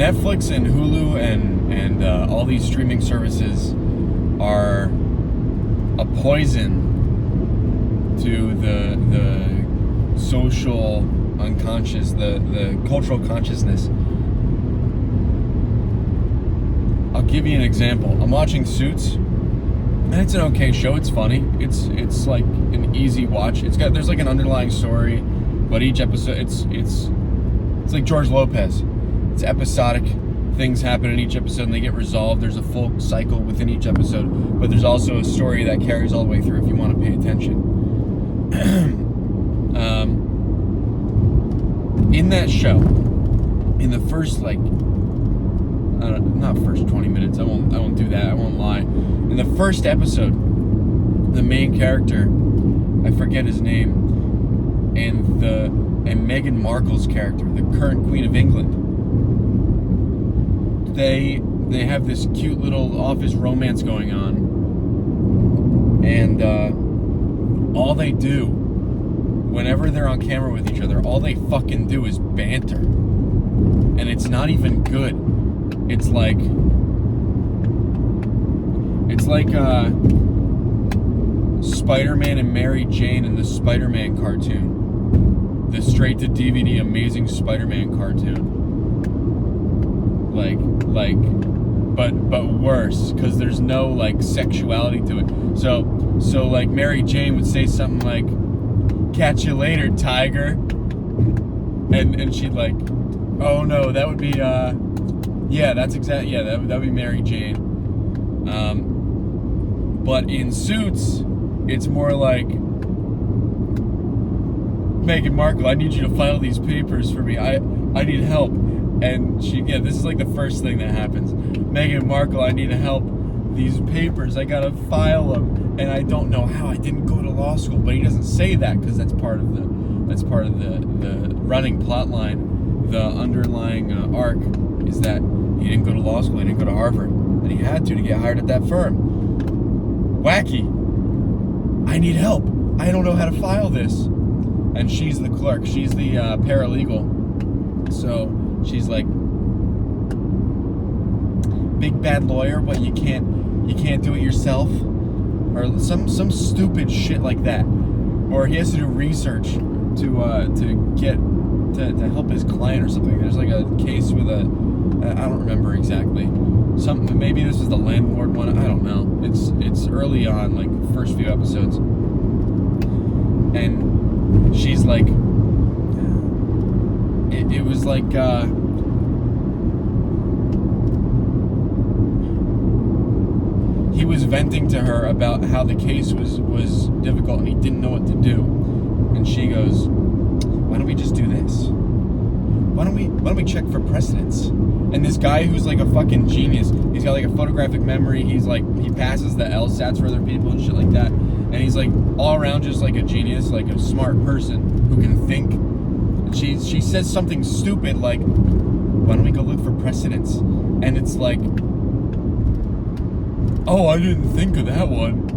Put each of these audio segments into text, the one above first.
Netflix and Hulu and all these streaming services are a poison to the social unconscious, the cultural consciousness. I'll give you an example. I'm watching Suits, and it's an okay show. It's funny. It's like an easy watch. There's like an underlying story, but each episode it's like George Lopez. It's episodic. Things happen in each episode and they get resolved. There's a full cycle within each episode, but there's also a story that carries all the way through if you want to pay attention. In that show, in the first not first 20 minutes, I won't do that, I won't lie. In the first episode, the main character, I forget his name, and Meghan Markle's character, the current Queen of England, they have this cute little office romance going on, and all they do whenever they're on camera with each other, all they fucking do is banter, and it's not even good. It's like Spider-Man and Mary Jane in the Spider-Man cartoon, the straight-to-DVD Amazing Spider-Man cartoon. But worse, because there's no like sexuality to it. So like Mary Jane would say something like, "Catch you later, tiger," and she'd like, "Oh no, that would be yeah, that's exactly, yeah, that would be Mary Jane." But in Suits, it's more like, "Meghan Markle, I need you to file these papers for me. I need help." And this is like the first thing that happens. "Meghan Markle, I need help. These papers, I gotta file them, and I don't know how. I didn't go to law school." But he doesn't say that because that's part of the running plot line. The underlying arc is that he didn't go to law school. He didn't go to Harvard, and he had to get hired at that firm. Wacky. "I need help. I don't know how to file this." And she's the clerk. She's the paralegal. So she's like, "Big bad lawyer, but you can't do it yourself," or some stupid shit like that. Or he has to do research to help his client or something. There's like a case with I don't remember exactly. Maybe this is the landlord one. I don't know. It's early on, like first few episodes, and she's like, it was like he was venting to her about how the case was difficult and he didn't know what to do, and she goes, "Why don't we just do this? Why don't we check for precedents?" And this guy who's like a fucking genius, he's got like a photographic memory, he passes the LSATs for other people and shit like that, and he's like all around just like a genius, like a smart person who can think. And she says something stupid like, "Why don't we go look for precedents?" And it's like, "Oh, I didn't think of that one."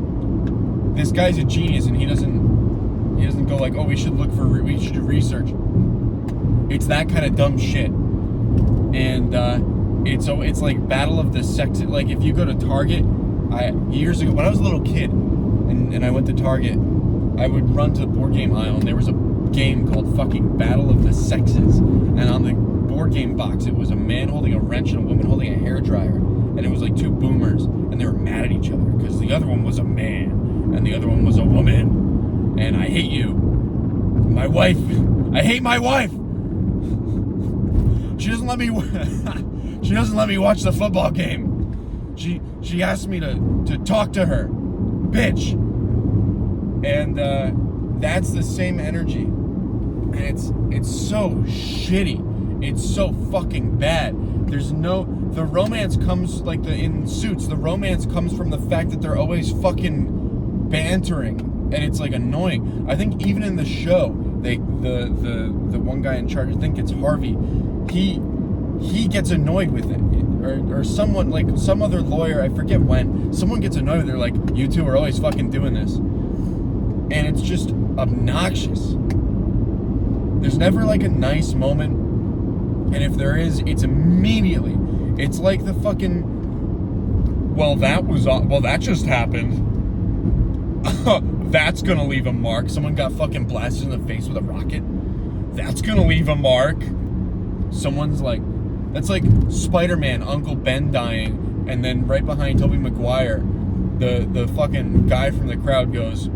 This guy's a genius, and he doesn't go like, "Oh, we should do research." It's that kind of dumb shit. And it's like battle of the sexes. Like if you go to Target, years ago when I was a little kid, and I went to Target, I would run to the board game aisle, and there was a game called fucking Battle of the Sexes, and on the board game box it was a man holding a wrench and a woman holding a hairdryer, and it was like two boomers, and they were mad at each other because the other one was a man and the other one was a woman. And "I hate you, my wife. I hate my wife. She doesn't let me watch the football game. She asked me to talk to her, bitch." And that's the same energy, and it's so shitty. It's so fucking bad. The romance comes in Suits. The romance comes from the fact that they're always fucking bantering, and it's like annoying. I think even in the show, the one guy in charge, I think it's Harvey, he gets annoyed with it, or someone, like some other lawyer, I forget when, someone gets annoyed. They're like, "You two are always fucking doing this," and it's just obnoxious. There's never like a nice moment And if there is, it's immediately. It's like the fucking, well, that just happened. That's gonna leave a mark. Someone got fucking blasted in the face with a rocket. That's gonna leave a mark. Someone's like, that's like Spider-Man, Uncle Ben dying, and then right behind Tobey Maguire, the fucking guy from the crowd goes,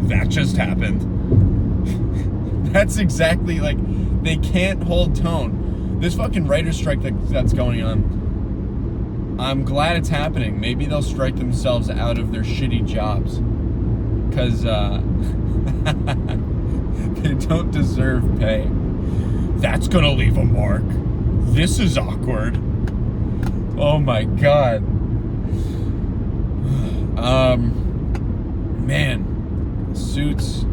that just happened. That's exactly like, they can't hold tone. This fucking writer's strike that's going on, I'm glad it's happening. Maybe they'll strike themselves out of their shitty jobs. Because they don't deserve pay. That's gonna leave a mark. This is awkward. Oh my god. Man. Suits.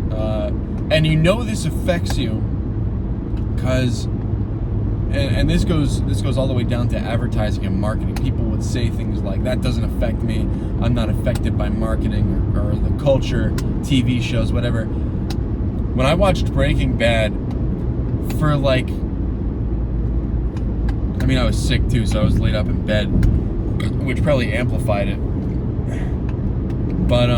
And you know this affects you. Because... And this goes all the way down to advertising and marketing. People would say things like, that doesn't affect me. I'm not affected by marketing or the culture, TV shows, whatever. When I watched Breaking Bad for like, I mean, I was sick too, so I was laid up in bed, which probably amplified it. But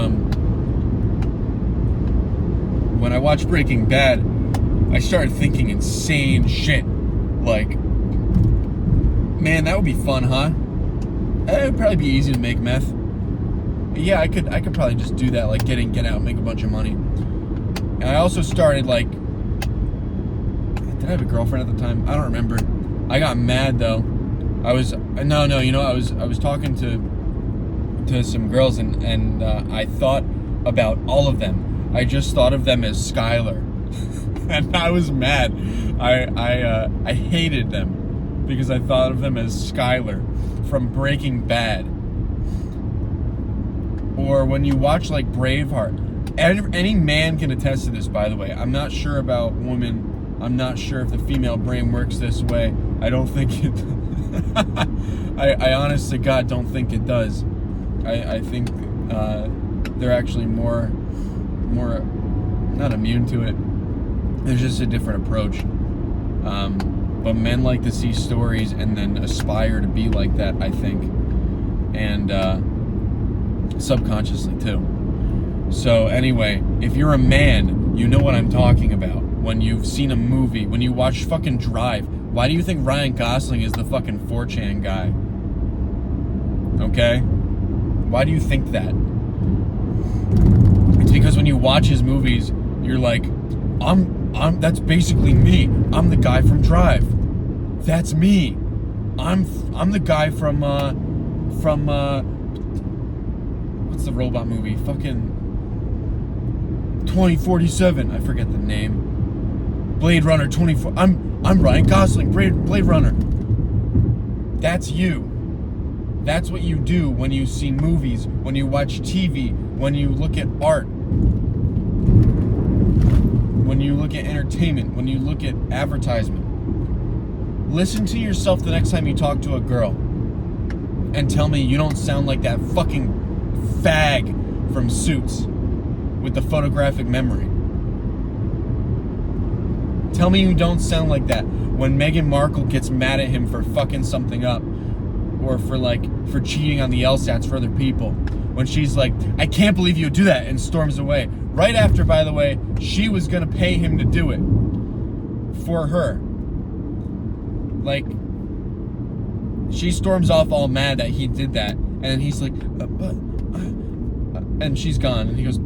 when I watched Breaking Bad, I started thinking insane shit. Like, man, that would be fun, huh? It would probably be easy to make meth. Yeah, I could probably just do that, like get out, make a bunch of money. And I also started like, did I have a girlfriend at the time? I don't remember. I got mad though. I was talking to some girls and I thought about all of them. I just thought of them as Skylar. And I was mad. I hated them because I thought of them as Skylar from Breaking Bad. Or when you watch like Braveheart, any man can attest to this, by the way. I'm not sure about women. I'm not sure if the female brain works this way. I don't think it. I honest to God don't think it does. I think they're actually more not immune to it. There's just a different approach. But men like to see stories and then aspire to be like that, I think. And subconsciously too. So anyway, if you're a man, you know what I'm talking about. When you've seen a movie, when you watch fucking Drive, why do you think Ryan Gosling is the fucking 4chan guy? Okay? Why do you think that? It's because when you watch his movies, you're like, that's basically me. I'm the guy from Drive. That's me. I'm the guy from what's the robot movie? Fucking 2047. I forget the name. Blade Runner 24. I'm Ryan Gosling. Blade Runner. That's you. That's what you do when you see movies, when you watch TV, when you look at art. When you look at entertainment, when you look at advertisement. Listen to yourself the next time you talk to a girl and tell me you don't sound like that fucking fag from Suits with the photographic memory. Tell me you don't sound like that when Meghan Markle gets mad at him for fucking something up or for cheating on the LSATs for other people. When she's like, I can't believe you would do that, and storms away. Right after, by the way, she was going to pay him to do it. For her. Like, she storms off all mad that he did that. And then he's like, and she's gone. And he goes,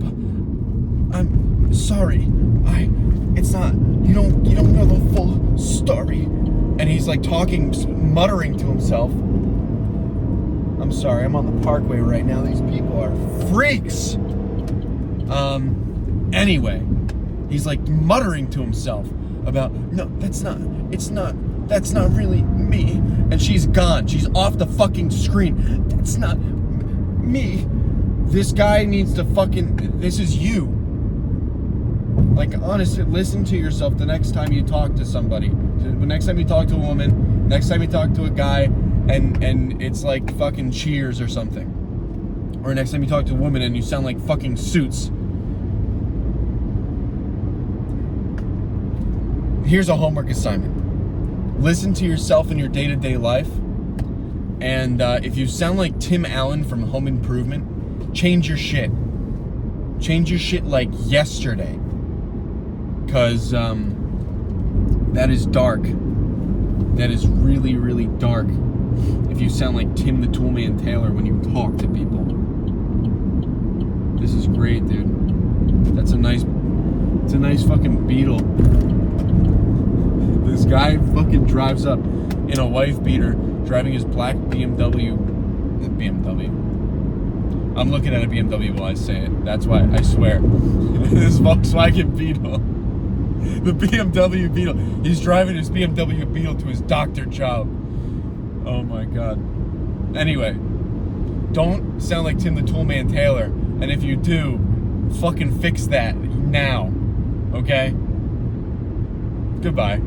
I'm sorry. It's not, you don't know the full story. And he's like muttering to himself. I'm sorry, I'm on the parkway right now. These people are freaks. Anyway, he's like muttering to himself about, no, that's not really me. And she's gone. She's off the fucking screen. That's not me. This guy needs to this is you. Like, honestly, listen to yourself the next time you talk to somebody. The next time you talk to a woman, next time you talk to a guy, and it's like fucking Cheers or something. Or next time you talk to a woman and you sound like fucking Suits. here's a homework assignment. Listen to yourself in your day-to-day life. And if you sound like Tim Allen from Home Improvement, change your shit. Change your shit like yesterday. Because that is dark. That is really, really dark. If you sound like Tim the Toolman Taylor when you talk to people. This is great, dude. It's a nice fucking Beetle. This guy fucking drives up in a wife beater, driving his black BMW. I'm looking at a BMW while I say it. That's why I swear. This Volkswagen Beetle. The BMW Beetle. He's driving his BMW Beetle to his doctor job. Oh my god. Anyway, don't sound like Tim the Toolman Taylor. And if you do, fucking fix that now. Okay? Goodbye.